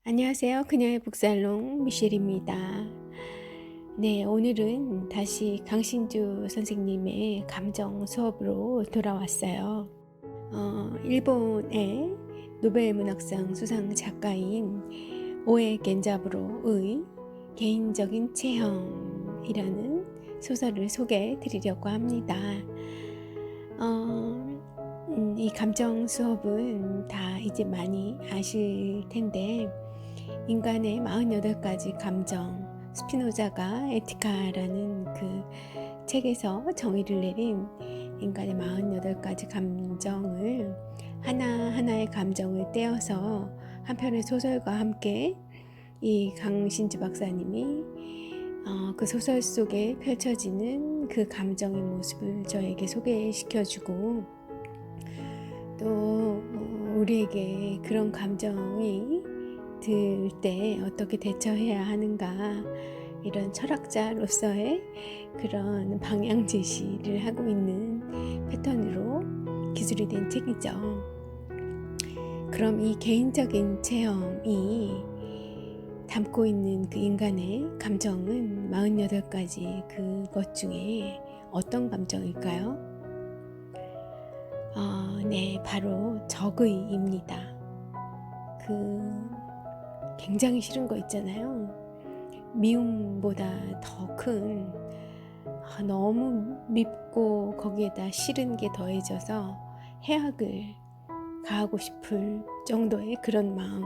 안녕하세요. 그녀의 북살롱 미셸입니다. 네, 오늘은 다시 강신주 선생님의 감정 수업으로 돌아왔어요. 일본의 노벨 문학상 수상 작가인 오에 겐자부로의 개인적인 체험이라는 소설을 소개해 드리려고 합니다. 이 감정 수업은 다 이제 많이 아실 텐데, 인간의 48가지 감정, 스피노자가 에티카라는 그 책에서 정의를 내린 인간의 48가지 감정을 하나하나의 감정을 떼어서 한 편의 소설과 함께 이 강신주 박사님이 그 소설 속에 펼쳐지는 그 감정의 모습을 저에게 소개시켜주고, 또 우리에게 그런 감정이 들 때 어떻게 대처해야 하는가, 이런 철학자로서의 그런 방향 제시를 하고 있는 패턴으로 기술이 된 책이죠. 그럼 이 개인적인 체험이 담고 있는 그 인간의 감정은 48가지 그것 중에 어떤 감정일까요? 네, 바로 적의입니다. 굉장히 싫은 거 있잖아요. 미움보다 더 큰, 너무 밉고 거기에다 싫은 게 더해져서 해악을 가하고 싶을 정도의 그런 마음.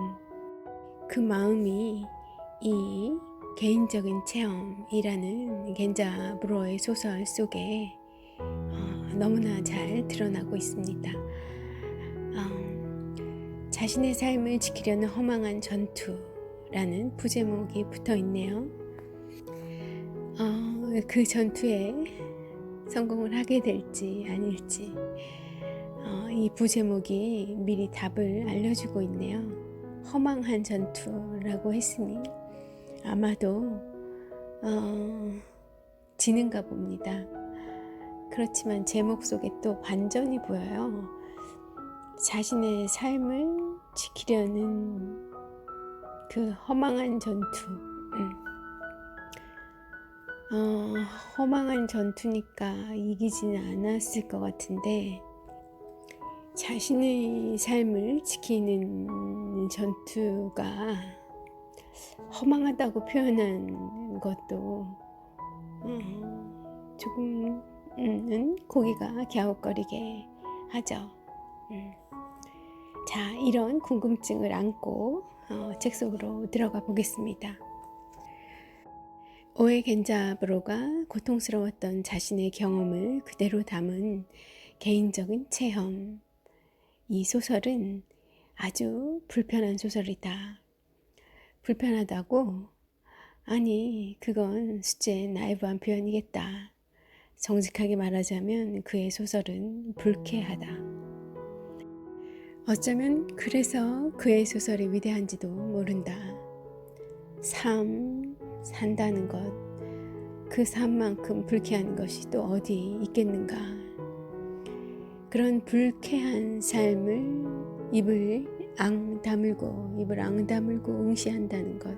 그 마음이 이 개인적인 체험이라는 겐자부로의 소설 속에 너무나 잘 드러나고 있습니다. 자신의 삶을 지키려는 허망한 전투라는 부제목이 붙어 있네요. 그 전투에 성공을 하게 될지 아닐지 이 부제목이 미리 답을 알려주고 있네요. 허망한 전투라고 했으니 아마도 지는가 봅니다. 그렇지만 제목 속에 또 반전이 보여요. 자신의 삶을 지키려는 그 허망한 전투. 허망한 전투니까 이기지는 않았을 것 같은데, 자신의 삶을 지키는 전투가 허망하다고 표현한 것도 조금은 고개가 갸웃거리게 하죠. 자, 이런 궁금증을 안고 책 속으로 들어가 보겠습니다. 오에 겐자부로가 고통스러웠던 자신의 경험을 그대로 담은 개인적인 체험. 이 소설은 아주 불편한 소설이다. 불편하다고? 아니, 그건 숫자의 나이브한 표현이겠다. 정직하게 말하자면 그의 소설은 불쾌하다. 어쩌면 그래서 그의 소설이 위대한지도 모른다. 산다는 것, 그 삶만큼 불쾌한 것이 또 어디 있겠는가. 그런 불쾌한 삶을 입을 앙 다물고 응시한다는 것,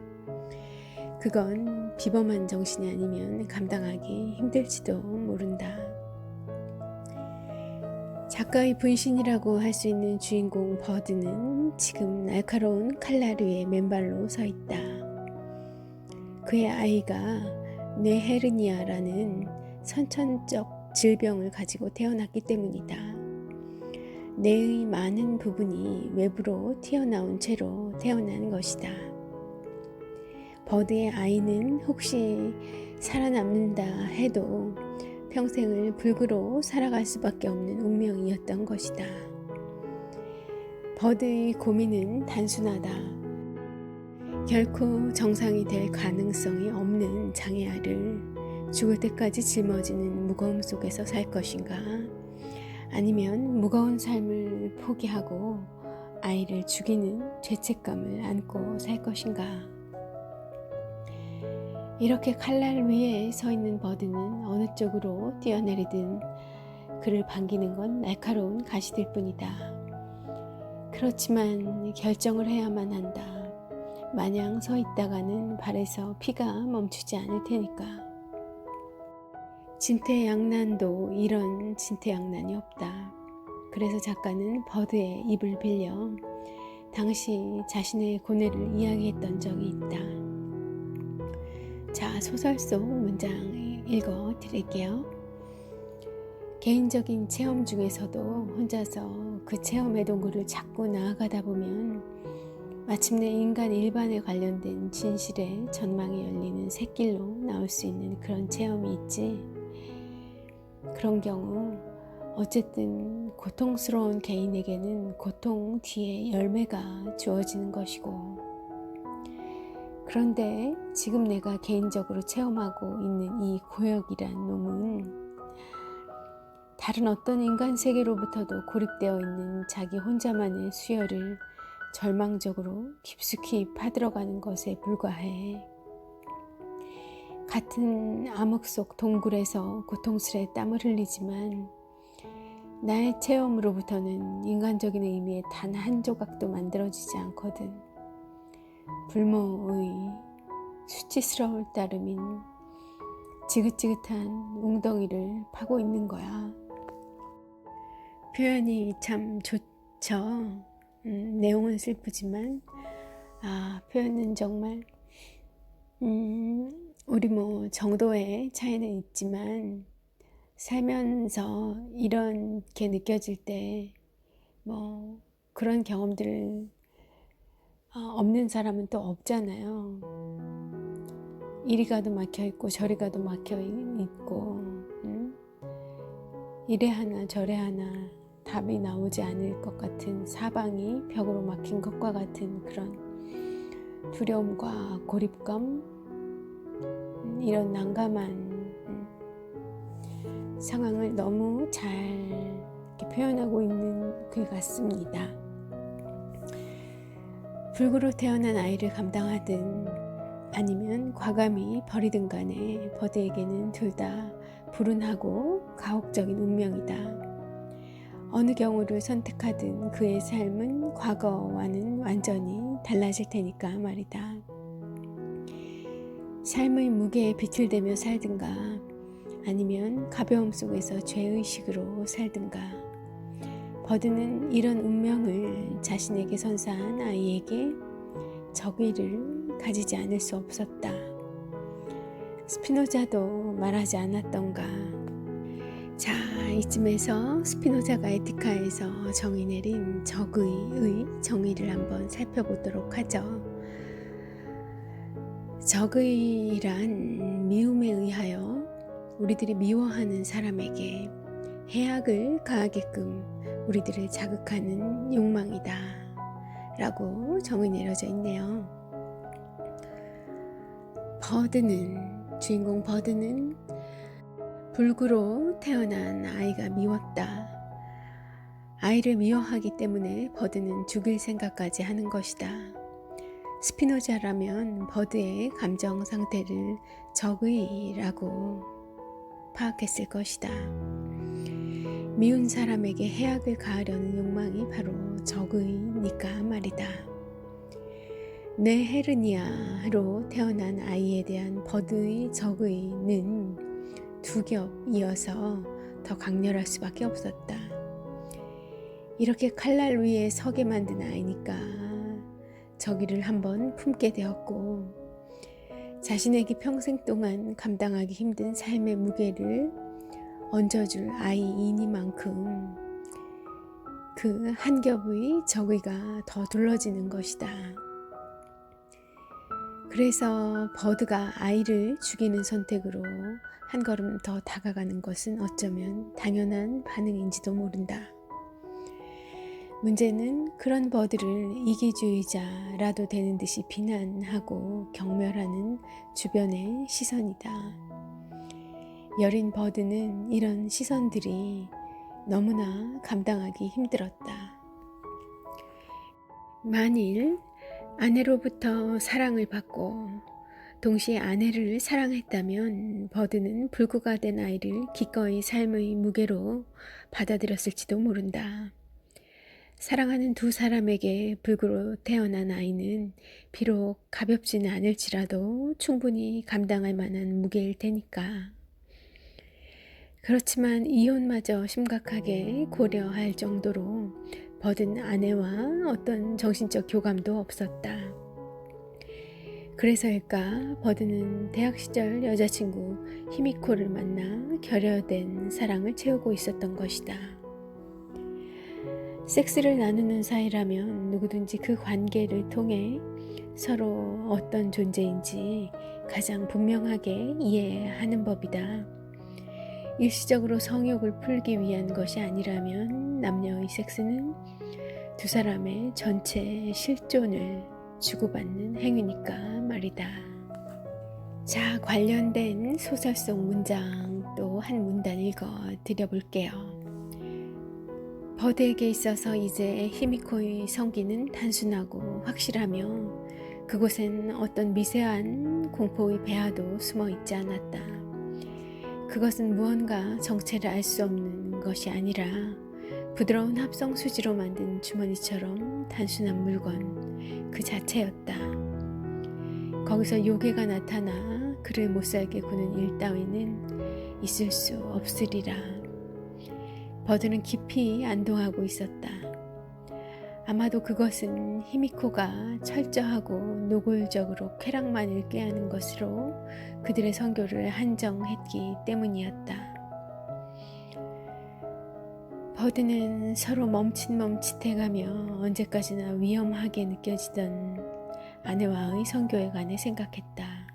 그건 비범한 정신이 아니면 감당하기 힘들지도 모른다. 작가의 분신이라고 할 수 있는 주인공 버드는 지금 날카로운 칼날 위에 맨발로 서 있다. 그의 아이가 뇌헤르니아라는 선천적 질병을 가지고 태어났기 때문이다. 뇌의 많은 부분이 외부로 튀어나온 채로 태어난 것이다. 버드의 아이는 혹시 살아남는다 해도 평생을 불구로 살아갈 수밖에 없는 운명이었던 것이다. 버드의 고민은 단순하다. 결코 정상이 될 가능성이 없는 장애아를 죽을 때까지 짊어지는 무거움 속에서 살 것인가, 아니면 무거운 삶을 포기하고 아이를 죽이는 죄책감을 안고 살 것인가. 이렇게 칼날 위에 서 있는 버드는 어느 쪽으로 뛰어내리든 그를 반기는 건 날카로운 가시들 뿐이다. 그렇지만 결정을 해야만 한다. 마냥 서 있다가는 발에서 피가 멈추지 않을 테니까. 진퇴양난도 이런 진퇴양난이 없다. 그래서 작가는 버드의 입을 빌려 당시 자신의 고뇌를 이야기했던 적이 있다. 자, 소설 속 문장 읽어 드릴게요. 개인적인 체험 중에서도 혼자서 그 체험의 동굴을 자꾸 나아가다 보면 마침내 인간 일반에 관련된 진실의 전망이 열리는 샛길로 나올 수 있는 그런 체험이 있지. 그런 경우 어쨌든 고통스러운 개인에게는 고통 뒤에 열매가 주어지는 것이고, 그런데 지금 내가 개인적으로 체험하고 있는 이 고역이란 놈은 다른 어떤 인간 세계로부터도 고립되어 있는 자기 혼자만의 수혈을 절망적으로 깊숙이 파들어가는 것에 불과해. 같은 암흑 속 동굴에서 고통스레 땀을 흘리지만 나의 체험으로부터는 인간적인 의미의 단 한 조각도 만들어지지 않거든. 불모의 수치스러울 따름인 지긋지긋한 웅덩이를 파고 있는 거야. 표현이 참 좋죠. 내용은 슬프지만 표현은 정말 우리 정도의 차이는 있지만 살면서 이렇게 느껴질 때 그런 경험들 없는 사람은 또 없잖아요. 이리 가도 막혀 있고 저리 가도 막혀 있고 이래 하나 저래 하나 답이 나오지 않을 것 같은, 사방이 벽으로 막힌 것과 같은 그런 두려움과 고립감, 이런 난감한 상황을 너무 잘 이렇게 표현하고 있는 글 같습니다. 불구로 태어난 아이를 감당하든 아니면 과감히 버리든 간에 버드에게는 둘 다 불운하고 가혹적인 운명이다. 어느 경우를 선택하든 그의 삶은 과거와는 완전히 달라질 테니까 말이다. 삶의 무게에 비틀대며 살든가 아니면 가벼움 속에서 죄의식으로 살든가, 버드는 이런 운명을 자신에게 선사한 아이에게 적의를 가지지 않을 수 없었다. 스피노자도 말하지 않았던가. 자, 이쯤에서 스피노자가 에티카에서 정의 내린 적의의 정의를 한번 살펴보도록 하죠. 적의란 미움에 의하여 우리들이 미워하는 사람에게 해악을 가하게끔 우리들을 자극하는 욕망이다 라고 정의 내려져 있네요. 주인공 버드는 불구로 태어난 아이가 미웠다. 아이를 미워하기 때문에 버드는 죽일 생각까지 하는 것이다. 스피노자라면 버드의 감정 상태를 적의라고 파악했을 것이다. 미운 사람에게 해악을 가하려는 욕망이 바로 적의니까 말이다. 네헤르니아로 태어난 아이에 대한 버드의 적의는 두 겹 이어서 더 강렬할 수밖에 없었다. 이렇게 칼날 위에 서게 만든 아이니까 적의를 한번 품게 되었고, 자신에게 평생 동안 감당하기 힘든 삶의 무게를 얹어줄 아이이니만큼 그 한 겹의 적의가 더 둘러지는 것이다. 그래서 버드가 아이를 죽이는 선택으로 한 걸음 더 다가가는 것은 어쩌면 당연한 반응인지도 모른다. 문제는 그런 버드를 이기주의자라도 되는 듯이 비난하고 경멸하는 주변의 시선이다. 여린 버드는 이런 시선들이 너무나 감당하기 힘들었다. 만일 아내로부터 사랑을 받고 동시에 아내를 사랑했다면 버드는 불구가 된 아이를 기꺼이 삶의 무게로 받아들였을지도 모른다. 사랑하는 두 사람에게 불구로 태어난 아이는 비록 가볍지는 않을지라도 충분히 감당할 만한 무게일 테니까. 그렇지만 이혼마저 심각하게 고려할 정도로 버든 아내와 어떤 정신적 교감도 없었다. 그래서일까 버드는 대학 시절 여자친구 히미코를 만나 결여된 사랑을 채우고 있었던 것이다. 섹스를 나누는 사이라면 누구든지 그 관계를 통해 서로 어떤 존재인지 가장 분명하게 이해하는 법이다. 일시적으로 성욕을 풀기 위한 것이 아니라면 남녀의 섹스는 두 사람의 전체 실존을 주고받는 행위니까 말이다. 자, 관련된 소설 속 문장 또 한 문단 읽어 드려볼게요. 버드에게 있어서 이제 히미코의 성기는 단순하고 확실하며 그곳엔 어떤 미세한 공포의 배아도 숨어 있지 않았다. 그것은 무언가 정체를 알 수 없는 것이 아니라 부드러운 합성 수지로 만든 주머니처럼 단순한 물건 그 자체였다. 거기서 요괴가 나타나 그를 못살게 구는 일 따위는 있을 수 없으리라. 버드는 깊이 안도하고 있었다. 아마도 그것은 히미코가 철저하고 노골적으로 쾌락만을 꾀하는 것으로 그들의 성교를 한정했기 때문이었다. 버드는 서로 멈칫멈칫해가며 언제까지나 위험하게 느껴지던 아내와의 성교에 관해 생각했다.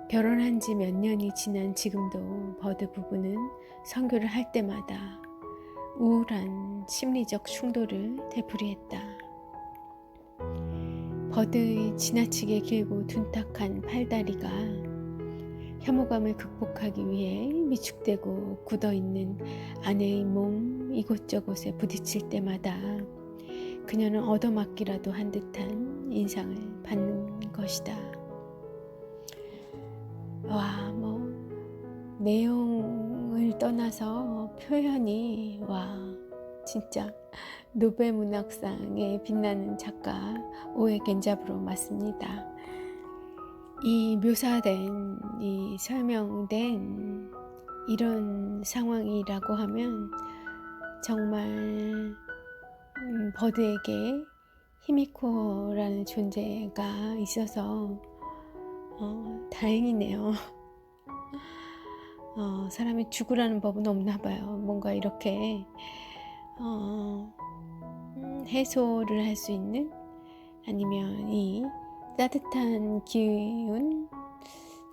결혼한 지 몇 년이 지난 지금도 버드 부부는 성교를 할 때마다 우울한 심리적 충돌을 되풀이했다. 버드의 지나치게 길고 둔탁한 팔다리가 혐오감을 극복하기 위해 위축되고 굳어있는 아내의 몸 이곳저곳에 부딪힐 때마다 그녀는 얻어맞기라도 한 듯한 인상을 받는 것이다. 와, 내용을 떠나서 표현이 진짜 노벨 문학상에 빛나는 작가 오에 겐자부로 맞습니다. 이 묘사된, 이 설명된 이런 상황이라고 하면 정말 버드에게 히미코라는 존재가 있어서 다행이네요. 사람이 죽으라는 법은 없나 봐요. 뭔가 이렇게 해소를 할 수 있는, 아니면 이 따뜻한 기운,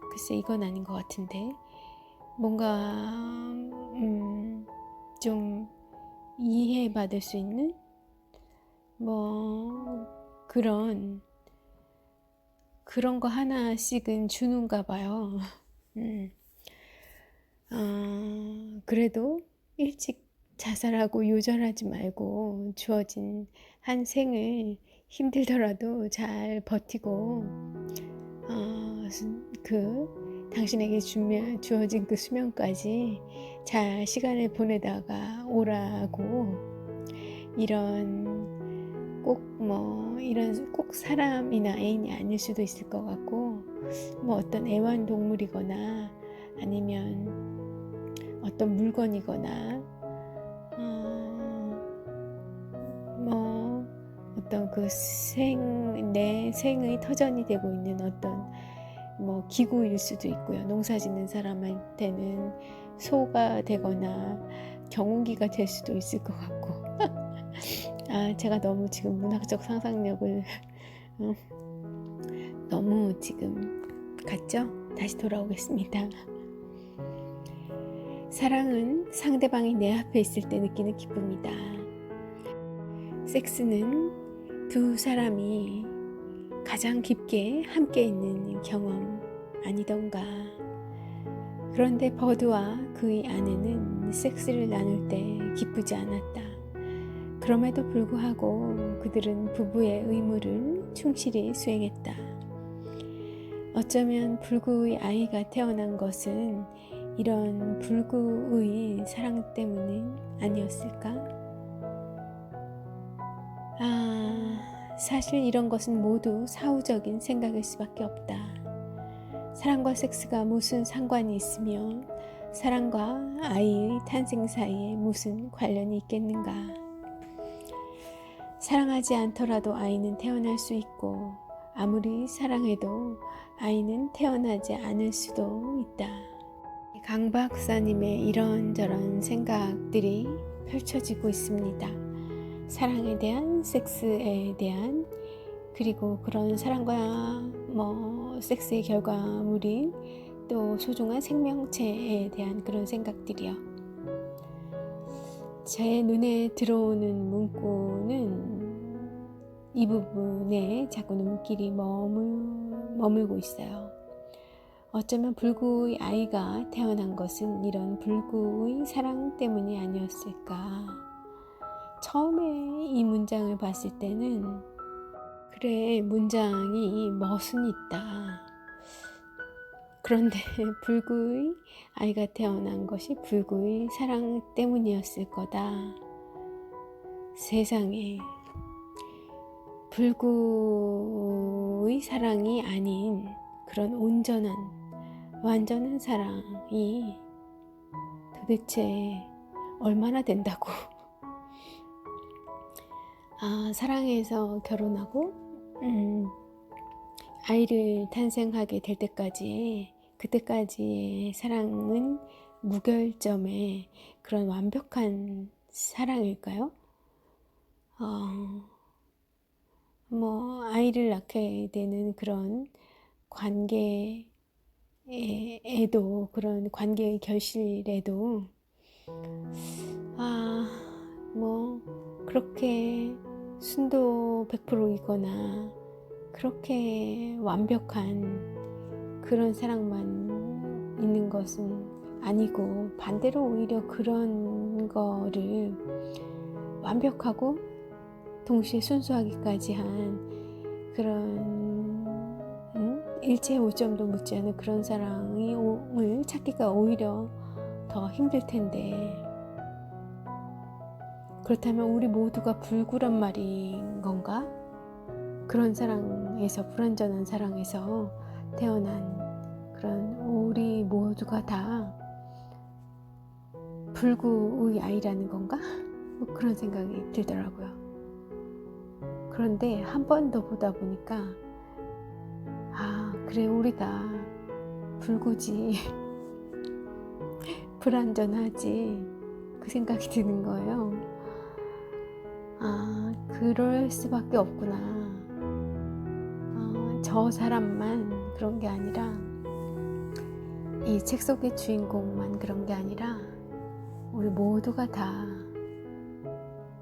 글쎄 이건 아닌 것 같은데, 뭔가 좀 이해받을 수 있는 그런 거 하나씩은 주는가 봐요. 그래도 일찍 자살하고 요절하지 말고 주어진 한 생을 힘들더라도 잘 버티고 당신에게 주어진 그 수명까지 잘 시간을 보내다가 오라고, 이런 꼭 사람이나 애인이 아닐 수도 있을 것 같고, 어떤 애완동물이거나 아니면 어떤 물건이거나 어떤 내 생의 터전이 되고 있는 어떤 기구일 수도 있고요. 농사 짓는 사람한테는 소가 되거나 경운기가 될 수도 있을 것 같고 제가 너무 지금 문학적 상상력을 너무 지금 갔죠? 다시 돌아오겠습니다. 사랑은 상대방이 내 앞에 있을 때 느끼는 기쁨이다. 섹스는 두 사람이 가장 깊게 함께 있는 경험 아니던가. 그런데 버드와 그의 아내는 섹스를 나눌 때 기쁘지 않았다. 그럼에도 불구하고 그들은 부부의 의무를 충실히 수행했다. 어쩌면 불구의 아이가 태어난 것은 이런 불구의 사랑 때문은 아니었을까? 사실 이런 것은 모두 사후적인 생각일 수밖에 없다. 사랑과 섹스가 무슨 상관이 있으며 사랑과 아이의 탄생 사이에 무슨 관련이 있겠는가. 사랑하지 않더라도 아이는 태어날 수 있고 아무리 사랑해도 아이는 태어나지 않을 수도 있다. 강 박사님의 이런저런 생각들이 펼쳐지고 있습니다. 사랑에 대한, 섹스에 대한, 그리고 그런 사랑과 섹스의 결과물인 또 소중한 생명체에 대한 그런 생각들이요. 제 눈에 들어오는 문구는 이 부분에 자꾸 눈길이 머물고 있어요. 어쩌면 불구의 아이가 태어난 것은 이런 불구의 사랑 때문이 아니었을까. 처음에 이 문장을 봤을 때는 그래, 문장이 멋은 있다. 그런데 불구의 아이가 태어난 것이 불구의 사랑 때문이었을 거다. 세상에, 불구의 사랑이 아닌 그런 온전한, 완전한 사랑이 도대체 얼마나 된다고. 사랑해서 결혼하고 아이를 탄생하게 될 때까지, 그때까지의 사랑은 무결점의 그런 완벽한 사랑일까요? 아이를 낳게 되는 그런 관계에도, 그런 관계의 결실에도 그렇게 순도 100%이거나 그렇게 완벽한 그런 사랑만 있는 것은 아니고, 반대로 오히려 그런 거를 완벽하고 동시에 순수하기까지 한 그런 일체 오점도 묻지 않은 그런 사랑을 찾기가 오히려 더 힘들 텐데, 그렇다면 우리 모두가 불구란 말인 건가? 그런 사랑에서, 불완전한 사랑에서 태어난 그런 우리 모두가 다 불구의 아이라는 건가? 그런 생각이 들더라고요. 그런데 한 번 더 보다 보니까 그래, 우리가 불구지 불완전하지, 그 생각이 드는 거예요. 그럴 수밖에 없구나. 저 사람만 그런 게 아니라, 이 책 속의 주인공만 그런 게 아니라 우리 모두가 다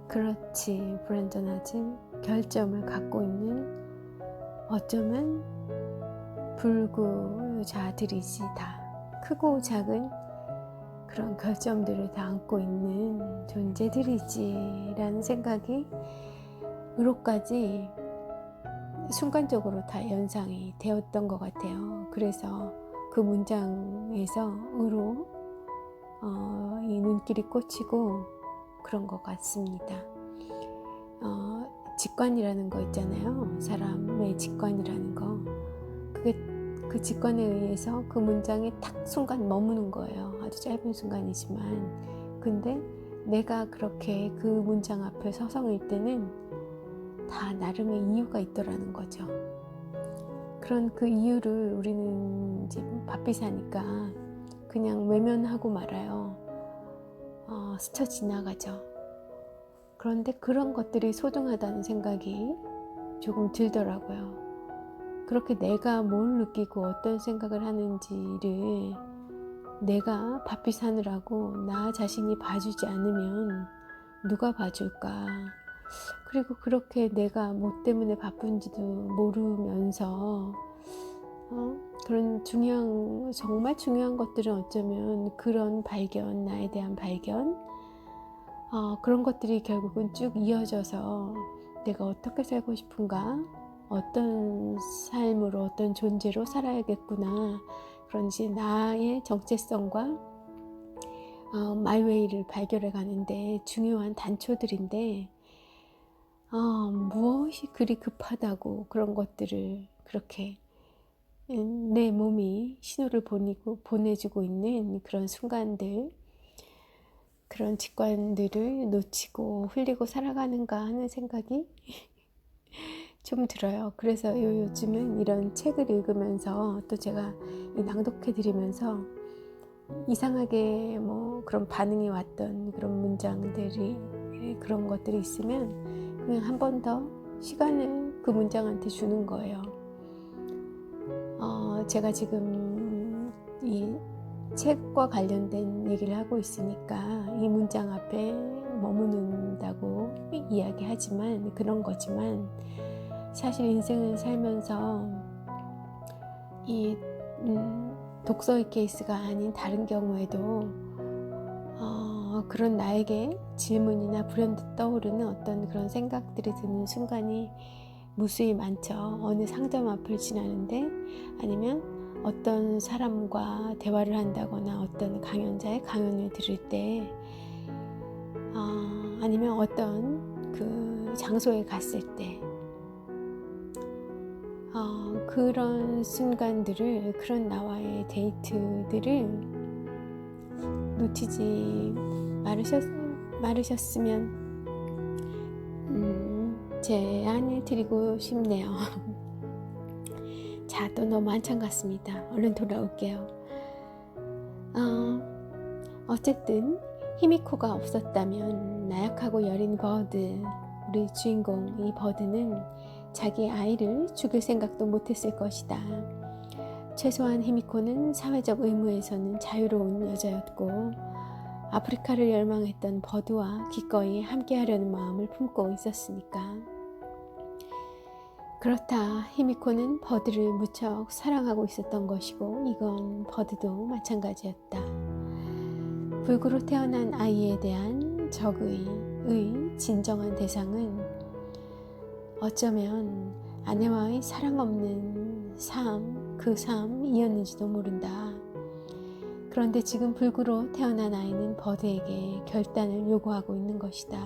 그렇지 불완전하지 결점을 갖고 있는, 어쩌면 불구자들이지. 다 크고 작은 그런 결점들을 다 안고 있는 존재들이지 라는 생각이 으로까지 순간적으로 다 연상이 되었던 것 같아요. 그래서 그 문장에서 으로 이 눈길이 꽂히고 그런 것 같습니다. 직관이라는 거 있잖아요. 사람의 직관이라는 거. 그게 그 직관에 의해서 그 문장에 탁 순간 머무는 거예요. 아주 짧은 순간이지만. 근데 내가 그렇게 그 문장 앞에 서성일 때는 다 나름의 이유가 있더라는 거죠. 그런 그 이유를 우리는 이제 바삐 사니까 그냥 외면하고 말아요. 스쳐 지나가죠. 그런데 그런 것들이 소중하다는 생각이 조금 들더라고요. 그렇게 내가 뭘 느끼고 어떤 생각을 하는지를 내가 바삐 사느라고 나 자신이 봐주지 않으면 누가 봐줄까? 그리고 그렇게 내가 뭐 때문에 바쁜지도 모르면서 그런 정말 중요한 것들은 어쩌면 그런 발견, 나에 대한 발견, 그런 것들이 결국은 쭉 이어져서 내가 어떻게 살고 싶은가, 어떤 삶으로, 어떤 존재로 살아야겠구나, 그런지 나의 정체성과 마이웨이를 발견해 가는데 중요한 단초들인데, 무엇이 그리 급하다고 그런 것들을 그렇게 내 몸이 신호를 보내주고 있는 그런 순간들, 그런 직관들을 놓치고 흘리고 살아가는가 하는 생각이 좀 들어요. 그래서 요즘은 이런 책을 읽으면서 또 제가 낭독해 드리면서 이상하게 뭐 그런 반응이 왔던 그런 문장들이, 그런 것들이 있으면 그냥 한 번 더 시간을 그 문장한테 주는 거예요. 제가 지금 이 책과 관련된 얘기를 하고 있으니까 이 문장 앞에 머무는다고 이야기하지만, 그런 거지만 사실 인생을 살면서 이 독서의 케이스가 아닌 다른 경우에도 그런 나에게 질문이나 불현듯 떠오르는 어떤 그런 생각들이 드는 순간이 무수히 많죠. 어느 상점 앞을 지나는데, 아니면 어떤 사람과 대화를 한다거나 어떤 강연자의 강연을 들을 때, 아니면 어떤 그 장소에 갔을 때, 그런 순간들을, 그런 나와의 데이트들을 놓치지 말으셨으면 제안을 드리고 싶네요. 자, 또 너무 한참 같습니다. 얼른 돌아올게요. 어쨌든 히미코가 없었다면 나약하고 여린 버드, 우리 주인공 이 버드는 자기 아이를 죽일 생각도 못했을 것이다. 최소한 히미코는 사회적 의무에서는 자유로운 여자였고, 아프리카를 열망했던 버드와 기꺼이 함께하려는 마음을 품고 있었으니까. 그렇다, 히미코는 버드를 무척 사랑하고 있었던 것이고, 이건 버드도 마찬가지였다. 불구로 태어난 아이에 대한 적의 진정한 대상은 어쩌면 아내와의 사랑 없는 그 삶이었는지도 모른다. 그런데 지금 불구로 태어난 아이는 버드에게 결단을 요구하고 있는 것이다.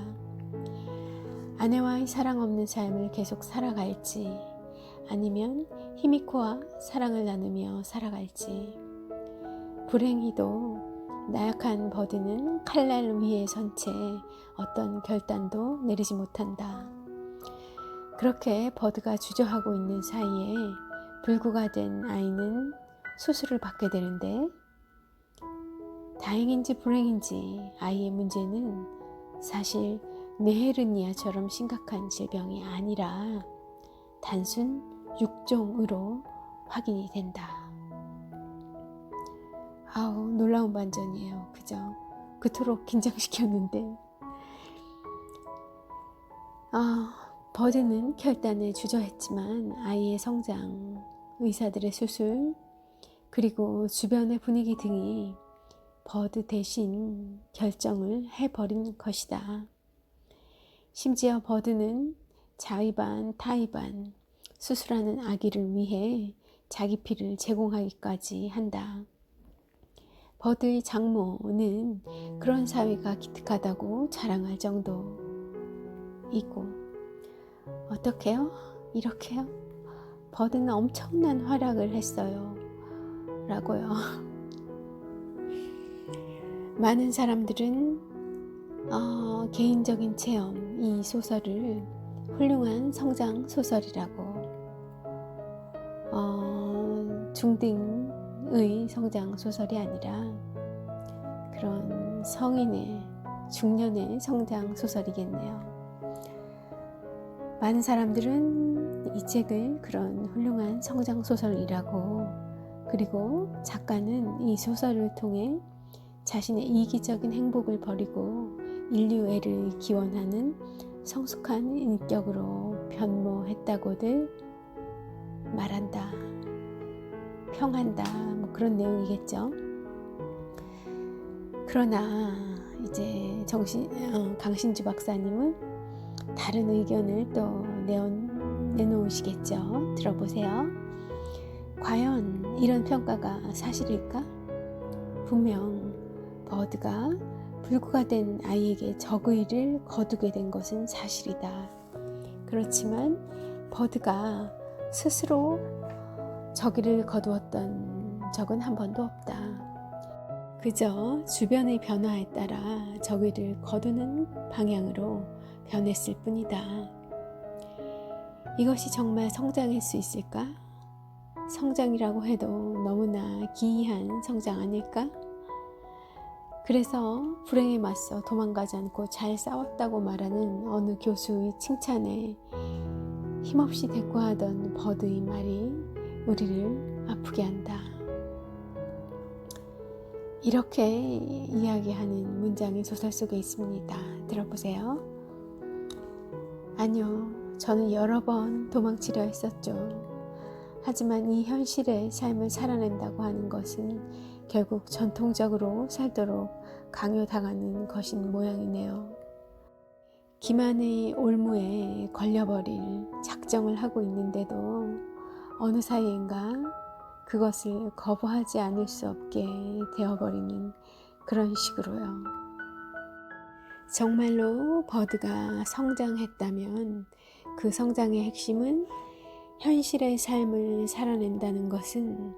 아내와의 사랑 없는 삶을 계속 살아갈지, 아니면 히미코와 사랑을 나누며 살아갈지. 불행히도 나약한 버드는 칼날 위에 선 채 어떤 결단도 내리지 못한다. 그렇게 버드가 주저하고 있는 사이에 불구가 된 아이는 수술을 받게 되는데, 다행인지 불행인지 아이의 문제는 사실 뇌헤르니아처럼 심각한 질병이 아니라 단순 육종으로 확인이 된다. 놀라운 반전이에요. 그죠? 그토록 긴장시켰는데. 버드는 결단에 주저했지만 아이의 성장, 의사들의 수술, 그리고 주변의 분위기 등이 버드 대신 결정을 해버린 것이다. 심지어 버드는 자의반 타의반 수술하는 아기를 위해 자기 피를 제공하기까지 한다. 버드의 장모는 그런 사위가 기특하다고 자랑할 정도이고, 어떻게요? 이렇게요? 버드는 엄청난 활약을 했어요. 라고요. 많은 사람들은 개인적인 체험, 이 소설을 훌륭한 성장 소설이라고, 중등의 성장 소설이 아니라 그런 성인의, 중년의 성장 소설이겠네요. 많은 사람들은 이 책을 그런 훌륭한 성장 소설이라고, 그리고 작가는 이 소설을 통해 자신의 이기적인 행복을 버리고 인류애를 기원하는 성숙한 인격으로 변모했다고들 말한다, 평한다, 뭐 그런 내용이겠죠. 그러나 이제 강신주 박사님은 다른 의견을 또 내놓으시겠죠. 들어보세요. 과연 이런 평가가 사실일까? 분명 버드가 불구가 된 아이에게 적의를 거두게 된 것은 사실이다. 그렇지만 버드가 스스로 저기를 거두었던 적은 한 번도 없다. 그저 주변의 변화에 따라 저기를 거두는 방향으로 변했을 뿐이다. 이것이 정말 성장일 수 있을까? 성장이라고 해도 너무나 기이한 성장 아닐까? 그래서 불행에 맞서 도망가지 않고 잘 싸웠다고 말하는 어느 교수의 칭찬에 힘없이 대꾸하던 버드의 말이 우리를 아프게 한다. 이렇게 이야기하는 문장이 소설 속에 있습니다. 들어보세요. 아니요, 저는 여러 번 도망치려 했었죠. 하지만 이 현실의 삶을 살아낸다고 하는 것은 결국 전통적으로 살도록 강요당하는 것인 모양이네요. 기만의 올무에 걸려버릴 작정을 하고 있는데도 어느 사이인가 그것을 거부하지 않을 수 없게 되어버리는 그런 식으로요. 정말로 버드가 성장했다면 그 성장의 핵심은 현실의 삶을 살아낸다는 것은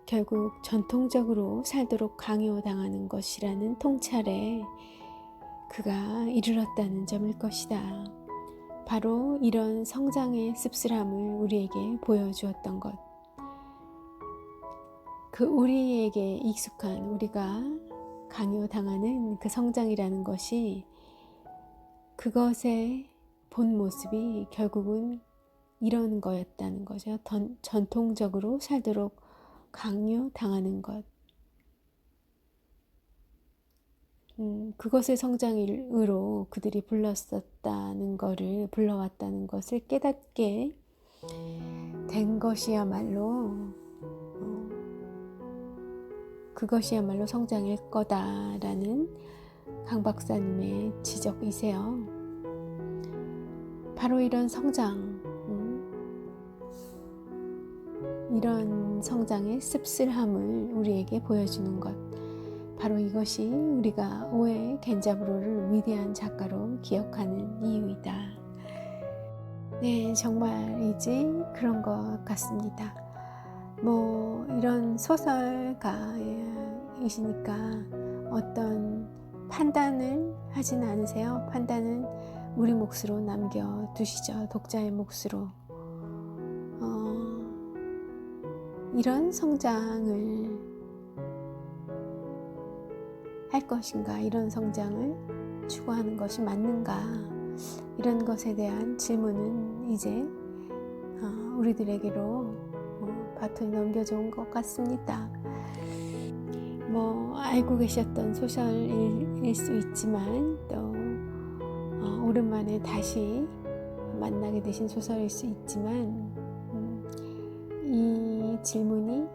결국 전통적으로 살도록 강요당하는 것이라는 통찰에 그가 이르렀다는 점일 것이다. 바로 이런 성장의 씁쓸함을 우리에게 보여주었던 것. 그 우리에게 익숙한 우리가 강요당하는 그 성장이라는 것이 그것의 본 모습이 결국은 이런 거였다는 거죠. 전통적으로 살도록 강요당하는 것. 그것을 성장으로 그들이 불렀었다는 것을 불러왔다는 것을 깨닫게 된 것이야말로 그것이야말로 성장일 거다라는 강 박사님의 지적이세요. 바로 이런 성장, 이런 성장의 씁쓸함을 우리에게 보여주는 것, 바로 이것이 우리가 오에 겐자브로를 위대한 작가로 기억하는 이유이다. 네, 정말이지 그런 것 같습니다. 이런 소설가이시니까 어떤 판단을 하진 않으세요. 판단은 우리 몫으로 남겨두시죠. 독자의 몫으로. 이런 성장을 할 것인가, 이런 성장을 추구하는 것이 맞는가, 이런 것에 대한 질문은 이제 우리들에게로 바톤이 넘겨져 온 것 같습니다. 알고 계셨던 소설일 수 있지만 또 오랜만에 다시 만나게 되신 소설일 수 있지만 이 질문이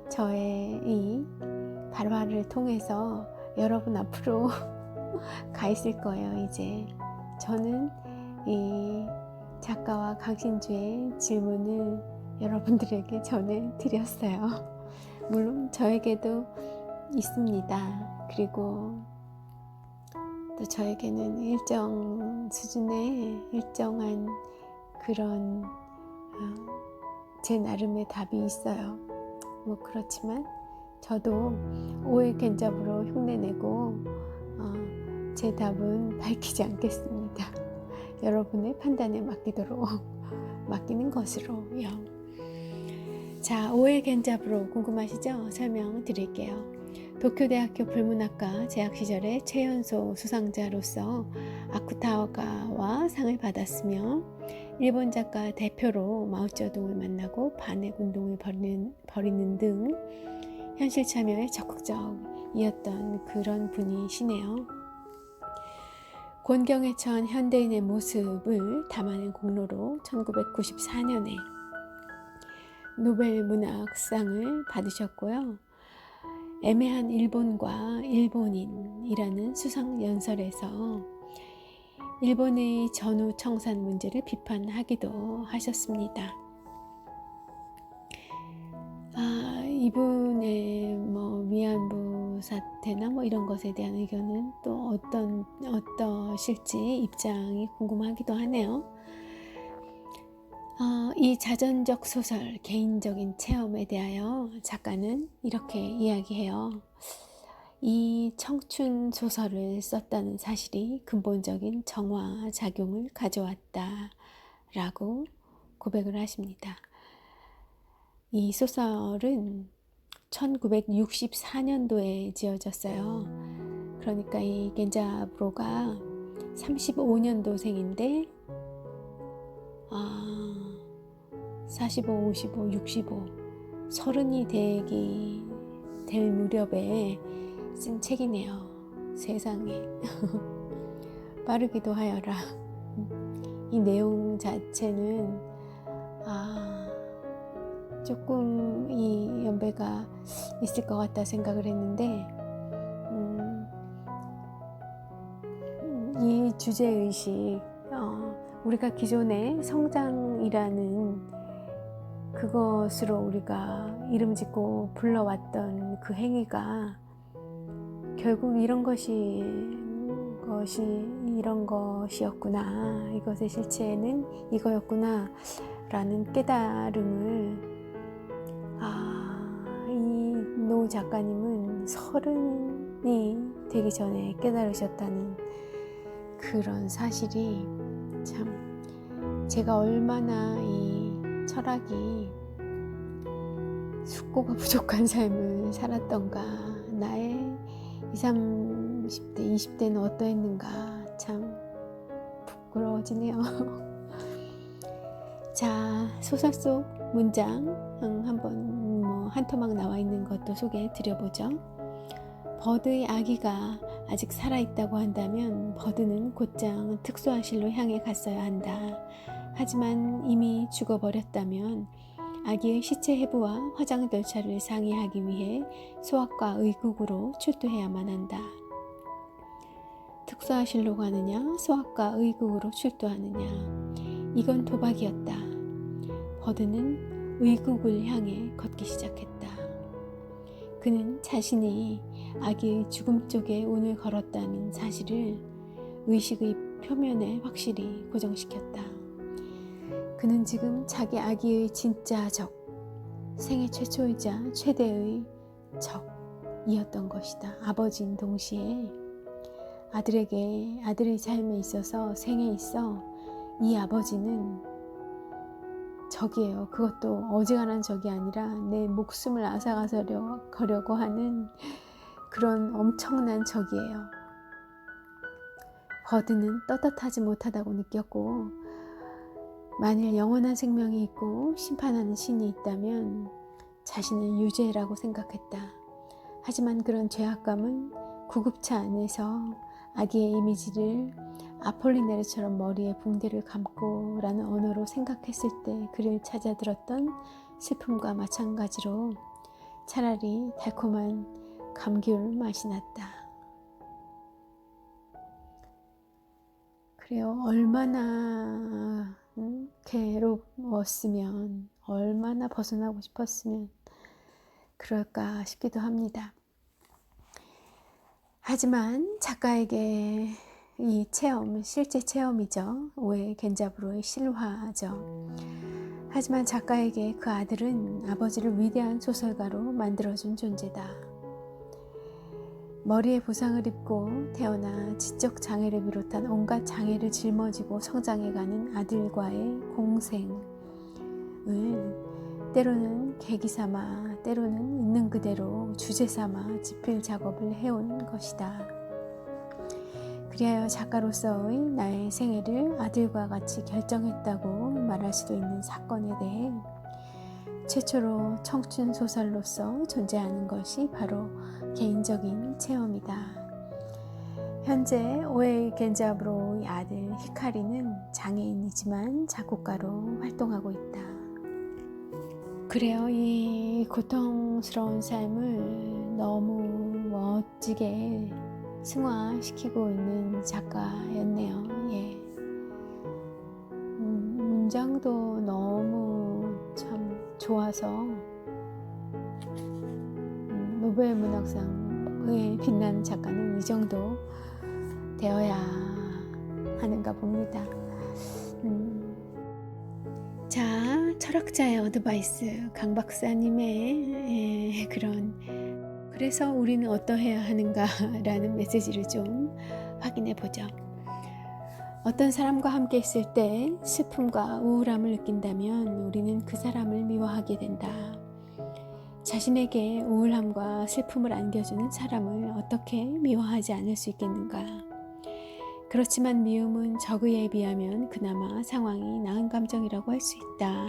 저의 이 발화를 통해서 여러분 앞으로 가 있을 거예요. 이제 저는 이 작가와 강신주의 질문을 여러분들에게 전해드렸어요. 물론 저에게도 있습니다. 그리고 또 저에게는 일정 수준의 일정한 그런 제 나름의 답이 있어요. 그렇지만 저도 오해 겐잡으로 흉내내고 제 답은 밝히지 않겠습니다. 여러분의 판단에 맡기는 것으로요. 자, 오해 겐잡으로 궁금하시죠? 설명드릴게요. 도쿄대학교 불문학과 재학 시절에 최연소 수상자로서 아쿠타와가와 상을 받았으며 일본 작가 대표로 마오쩌둥을 만나고 반핵 운동을 벌이는 등 현실 참여에 적극적이었던 그런 분이시네요. 곤경에 처한 현대인의 모습을 담아낸 공로로 1994년에 노벨 문학상을 받으셨고요. 애매한 일본과 일본인이라는 수상 연설에서 일본의 전후 청산 문제를 비판하기도 하셨습니다. 이분의 위안부 사태나 뭐 이런 것에 대한 의견은 또 어떠실지 입장이 궁금하기도 하네요. 이 자전적 소설 개인적인 체험에 대하여 작가는 이렇게 이야기해요. 이 청춘 소설을 썼다는 사실이 근본적인 정화 작용을 가져왔다라고 고백을 하십니다. 이 소설은 1964년도에 지어졌어요. 그러니까 이 겐자브로가 35년도생인데 45, 55, 65 30이 될 무렵에 쓴 책이네요. 세상에 빠르기도 하여라. 이 내용 자체는 조금 이 연배가 있을 것 같다 생각을 했는데 이 주제의식 우리가 기존에 성장이라는 그것으로 우리가 이름 짓고 불러왔던 그 행위가 결국 이런 것이었구나, 이것의 실체는 이거였구나 라는 깨달음을 이 노 작가님은 30이 되기 전에 깨달으셨다는 그런 사실이 참, 제가 얼마나 이 철학이 숙고가 부족한 삶을 살았던가, 나의 20, 30대, 20대는 어떠했는가 참 부끄러워지네요. 자, 소설 속 문장 한번 한 토막 나와 있는 것도 소개해 드려보죠. 버드의 아기가 아직 살아있다고 한다면 버드는 곧장 특수화실로 향해 갔어야 한다. 하지만 이미 죽어버렸다면 아기의 시체 해부와 화장 절차를 상의하기 위해 소아과 의국으로 출두해야만 한다. 특수화실로 가느냐, 소아과 의국으로 출두하느냐, 이건 도박이었다. 버드는 의국을 향해 걷기 시작했다. 그는 자신이 아기의 죽음 쪽에 운을 걸었다는 사실을 의식의 표면에 확실히 고정시켰다. 그는 지금 자기 아기의 진짜 적, 생애 최초이자 최대의 적이었던 것이다. 아버지인 동시에 아들의 삶에 있어서, 생에 있어 이 아버지는 적이에요. 그것도 어지간한 적이 아니라 내 목숨을 앗아가려고 하는 그런 엄청난 적이에요. 버드는 떳떳하지 못하다고 느꼈고, 만일 영원한 생명이 있고 심판하는 신이 있다면 자신을 유죄라고 생각했다. 하지만 그런 죄악감은 구급차 안에서 아기의 이미지를 아폴리네르처럼 머리에 붕대를 감고 라는 언어로 생각했을 때 그를 찾아들었던 슬픔과 마찬가지로 차라리 달콤한 감귤 맛이 났다. 그래요. 얼마나 괴로웠으면, 얼마나 벗어나고 싶었으면 그럴까 싶기도 합니다. 하지만 작가에게 이 체험, 실제 체험이죠. 오에 겐자브로의 실화죠. 하지만 작가에게 그 아들은 아버지를 위대한 소설가로 만들어준 존재다. 머리에 부상을 입고 태어나 지적 장애를 비롯한 온갖 장애를 짊어지고 성장해가는 아들과의 공생을 때로는 계기 삼아, 때로는 있는 그대로 주제 삼아 집필 작업을 해온 것이다. 그리하여 작가로서의 나의 생애를 아들과 같이 결정했다고 말할 수도 있는 사건에 대해 최초로 청춘 소설로서 존재하는 것이 바로 개인적인 체험이다. 현재 오에이 겐자브로의 아들 히카리는 장애인이지만 작곡가로 활동하고 있다. 그래요. 이 고통스러운 삶을 너무 멋지게 승화시키고 있는 작가였네요. 예. 문장도 너무 참 좋아서 노벨 문학상 빛나는 작가는 이 정도 되어야 하는가 봅니다. 자, 철학자의 어드바이스, 강 박사님의 그래서 우리는 어떠해야 하는가 라는 메시지를 좀 확인해 보죠. 어떤 사람과 함께 있을 때 슬픔과 우울함을 느낀다면 우리는 그 사람을 미워하게 된다. 자신에게 우울함과 슬픔을 안겨주는 사람을 어떻게 미워하지 않을 수 있겠는가. 그렇지만 미움은 적의에 비하면 그나마 상황이 나은 감정이라고 할 수 있다.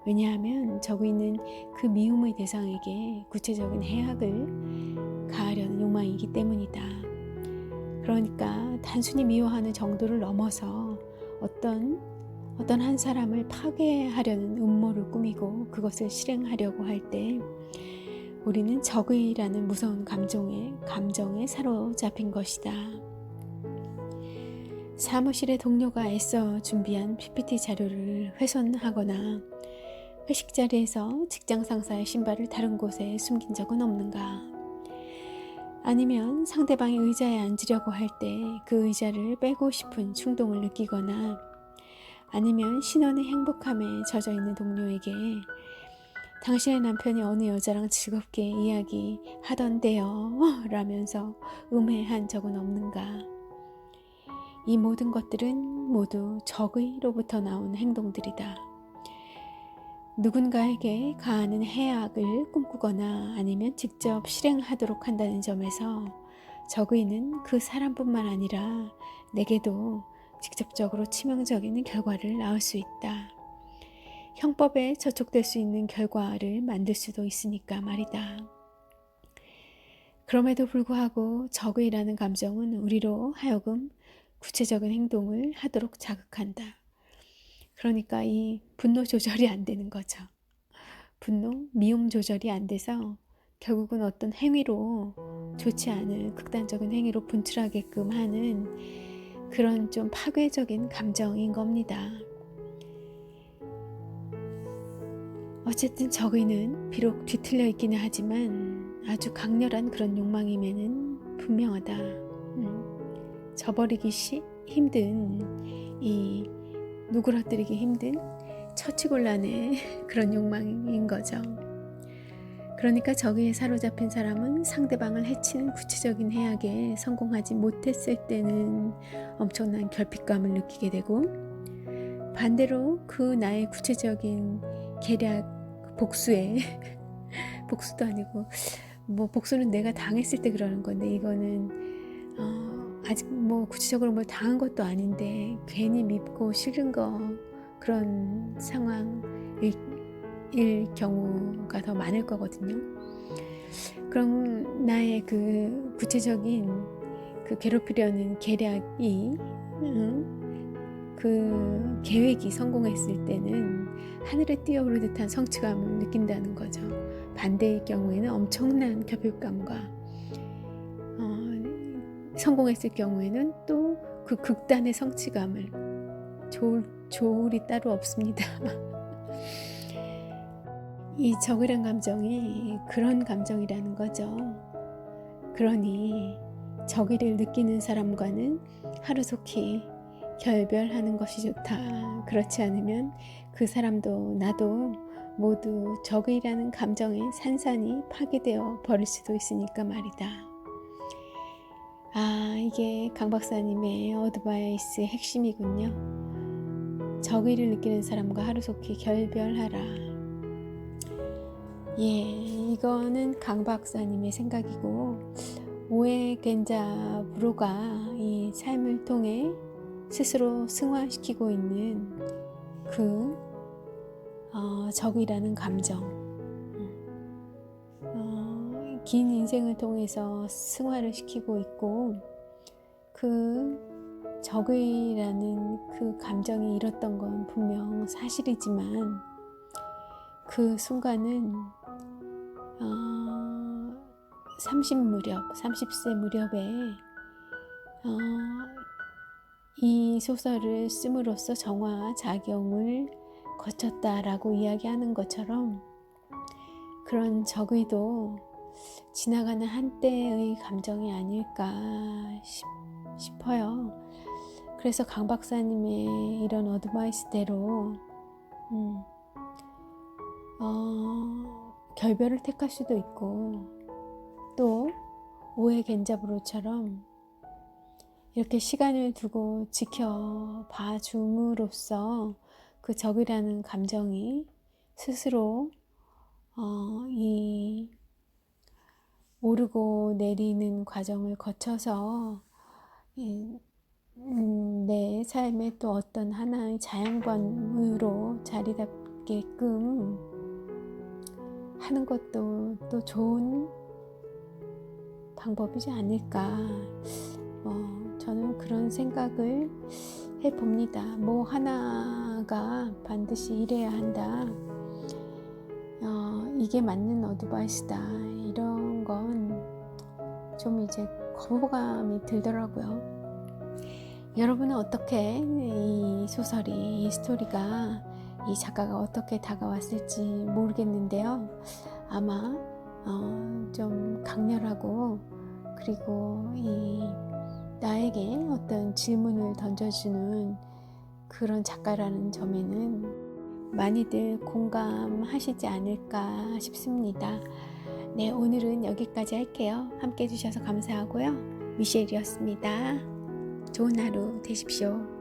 왜냐하면 적의는 그 미움의 대상에게 구체적인 해악을 가하려는 욕망이기 때문이다. 그러니까 단순히 미워하는 정도를 넘어서 어떤 한 사람을 파괴하려는 음모를 꾸미고 그것을 실행하려고 할 때 우리는 적의라는 무서운 감정에 사로잡힌 것이다. 사무실의 동료가 애써 준비한 PPT 자료를 훼손하거나 회식 자리에서 직장 상사의 신발을 다른 곳에 숨긴 적은 없는가? 아니면 상대방이 의자에 앉으려고 할 때 그 의자를 빼고 싶은 충동을 느끼거나 아니면 신혼의 행복함에 젖어 있는 동료에게 당신의 남편이 어느 여자랑 즐겁게 이야기하던데요 라면서 음해한 적은 없는가? 이 모든 것들은 모두 적의로부터 나온 행동들이다. 누군가에게 가하는 해악을 꿈꾸거나 아니면 직접 실행하도록 한다는 점에서 적의는 그 사람뿐만 아니라 내게도 직접적으로 치명적인 결과를 낳을 수 있다. 형법에 저촉될 수 있는 결과를 만들 수도 있으니까 말이다. 그럼에도 불구하고 적의라는 감정은 우리로 하여금 구체적인 행동을 하도록 자극한다. 그러니까 이 분노 조절이 안 되는 거죠. 미움 조절이 안 돼서 결국은 어떤 행위로 좋지 않은 극단적인 행위로 분출하게끔 하는 그런 좀 파괴적인 감정인 겁니다. 어쨌든 적의는 비록 뒤틀려 있기는 하지만 아주 강렬한 그런 욕망임에는 분명하다. 저버리기 힘든 누그러뜨리기 힘든 처치곤란의 그런 욕망인 거죠. 그러니까 적의에 사로잡힌 사람은 상대방을 해치는 구체적인 해악에 성공하지 못했을 때는 엄청난 결핍감을 느끼게 되고 반대로 그 나의 구체적인 계략 복수에 복수도 아니고 복수는 내가 당했을 때 그러는 건데 이거는 아직 구체적으로 뭘 당한 것도 아닌데 괜히 밉고 싫은 그런 상황일 경우가 더 많을 거거든요. 그럼 나의 그 구체적인 그 괴롭히려는 계략이 그 계획이 성공했을 때는 하늘에 뛰어오를 듯한 성취감을 느낀다는 거죠. 반대의 경우에는 엄청난 결핍감과 성공했을 경우에는 또 그 극단의 성취감을 조울이 따로 없습니다. 이 적이란 감정이 그런 감정이라는 거죠. 그러니 적의를 느끼는 사람과는 하루속히 결별하는 것이 좋다. 그렇지 않으면 그 사람도 나도 모두 적의라는 감정에 산산이 파괴되어 버릴 수도 있으니까 말이다. 이게 강 박사님의 어드바이스의 핵심이군요. 적의를 느끼는 사람과 하루속히 결별하라. 이거는 강 박사님의 생각이고 오에겐자 브로가 이 삶을 통해 스스로 승화시키고 있는 그 적이라는 감정, 긴 인생을 통해서 승화를 시키고 있고 그 적이라는 그 감정이 잃었던 건 분명 사실이지만 그 순간은 30세 무렵에 이 소설을 씀으로써 정화작용을 거쳤다라고 이야기하는 것처럼 그런 적의도 지나가는 한때의 감정이 아닐까 싶어요. 그래서 강 박사님의 이런 어드바이스대로 결별을 택할 수도 있고, 또 오해 겐자부로처럼 이렇게 시간을 두고 지켜봐 줌으로써 그 적이라는 감정이 스스로 이 오르고 내리는 과정을 거쳐서 내 삶의 또 어떤 하나의 자양관으로 자리 잡게끔 하는 것도 또 좋은 방법이지 않을까. 저는 그런 생각을 해봅니다. 뭐 하나가 반드시 이래야 한다, 이게 맞는 어드바이스다, 이런 건 좀 이제 거부감이 들더라고요. 여러분은 어떻게 이 소설이, 이 스토리가, 이 작가가 어떻게 다가왔을지 모르겠는데요. 아마 좀 강렬하고, 그리고 나에게 어떤 질문을 던져주는 그런 작가라는 점에는 많이들 공감하시지 않을까 싶습니다. 네, 오늘은 여기까지 할게요. 함께 해주셔서 감사하고요. 미셸이었습니다. 좋은 하루 되십시오.